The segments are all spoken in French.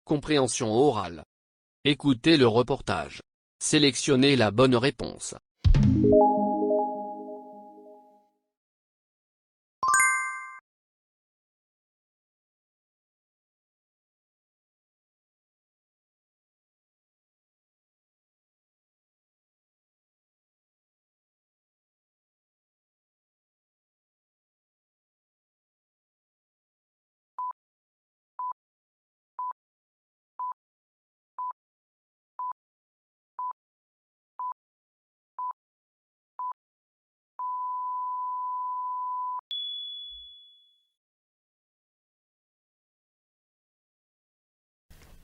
Compréhension orale. Écoutez le reportage. Sélectionnez la bonne réponse.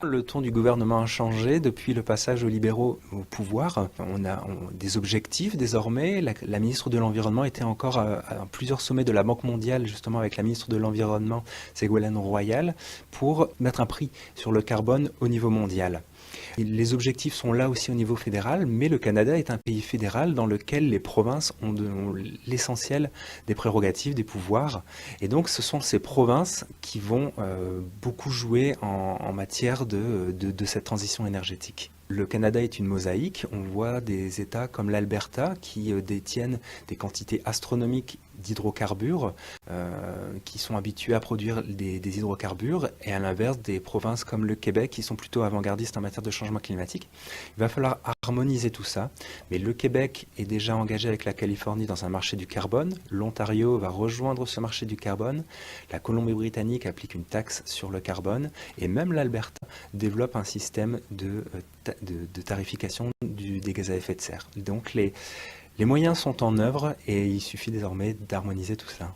Le ton du gouvernement a changé depuis le passage aux libéraux au pouvoir. On a des objectifs désormais. La ministre de l'Environnement était encore à plusieurs sommets de la Banque mondiale, justement avec la ministre de l'Environnement, Ségolène Royal, pour mettre un prix sur le carbone au niveau mondial. Et les objectifs sont là aussi au niveau fédéral, mais le Canada est un pays fédéral dans lequel les provinces ont l'essentiel des prérogatives, des pouvoirs. Et donc ce sont ces provinces qui vont beaucoup jouer en matière de cette transition énergétique. Le Canada est une mosaïque. On voit des États comme l'Alberta qui détiennent des quantités astronomiques d'hydrocarbures, qui sont habitués à produire des hydrocarbures, et à l'inverse des provinces comme le Québec qui sont plutôt avant-gardistes en matière de changement climatique. Il va falloir harmoniser tout ça, mais le Québec est déjà engagé avec la Californie dans un marché du carbone, l'Ontario va rejoindre ce marché du carbone, la Colombie-Britannique applique une taxe sur le carbone, et même l'Alberta développe un système de tarification des gaz à effet de serre. Donc les moyens sont en œuvre et il suffit désormais d'harmoniser tout cela.